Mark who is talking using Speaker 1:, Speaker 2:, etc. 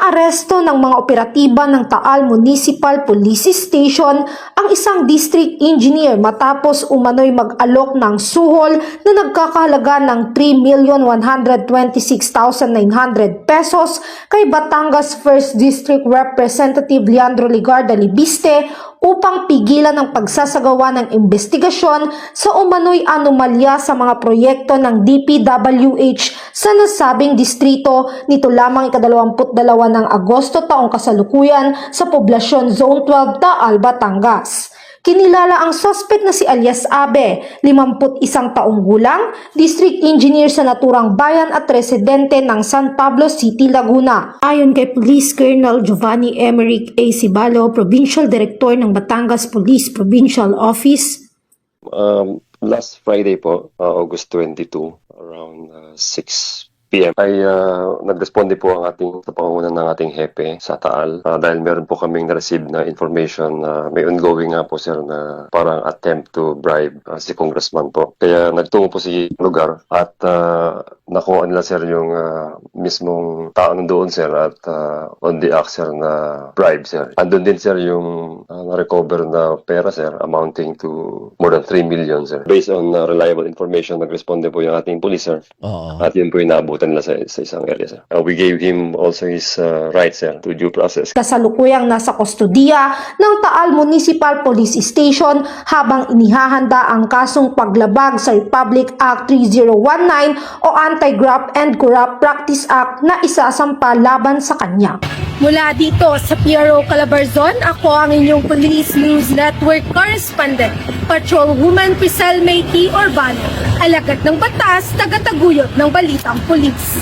Speaker 1: Inaaresto ng mga operatiba ng Taal Municipal Police Station ang isang district engineer matapos umano'y mag-alok ng suhol na nagkakahalaga ng 3,126,900 pesos kay Batangas 1st District Representative Leandro Ligarda Libiste upang pigilan ang pagsasagawa ng investigasyon sa umano'y anomalya sa mga proyekto ng DPWH sa nasabing distrito nito lamang ika-22 ng Agosto taong kasalukuyan sa Poblasyon Zone 12 Taal, Batangas. Kinilala ang suspect na si alias Abe, 51 taong gulang, district engineer sa naturang bayan at residente ng San Pablo City, Laguna. Ayon kay Police Colonel Giovanni Emerick A. Cibalo, Provincial Director ng Batangas Police Provincial Office.
Speaker 2: Last Friday po, August 22, around 6 p.m. ay nag-responde po ang ating sa pangungunan ng ating hepe sa Taal dahil meron po kaming na-receive na information na may ongoing nga po sir na parang attempt to bribe si congressman po. Kaya nagtungo po si lugar at nakuha nila sir yung mismong tao doon sir at on the act sir na bribe sir. Andun din sir yung na-recover na pera sir amounting to more than 3 million sir. Based on reliable information, nag-responde po yung ating police sir. At yun po yung naabutan nila sa isang area sir. We gave him also his rights sir to due process.
Speaker 1: Kasalukuyang nasa kustodiya ng Taal Municipal Police Station habang inihahanda ang kasong paglabag sa Republic Act 3019 o Anti-Graft and Corrupt Practice Act na isasampa laban sa kanya.
Speaker 3: Mula dito sa PRO Calabarzon, ako ang inyong Police News Network Correspondent, Patrolwoman Priscel May T. Urbano, alagad ng batas, tagataguyod ng balitang pulis.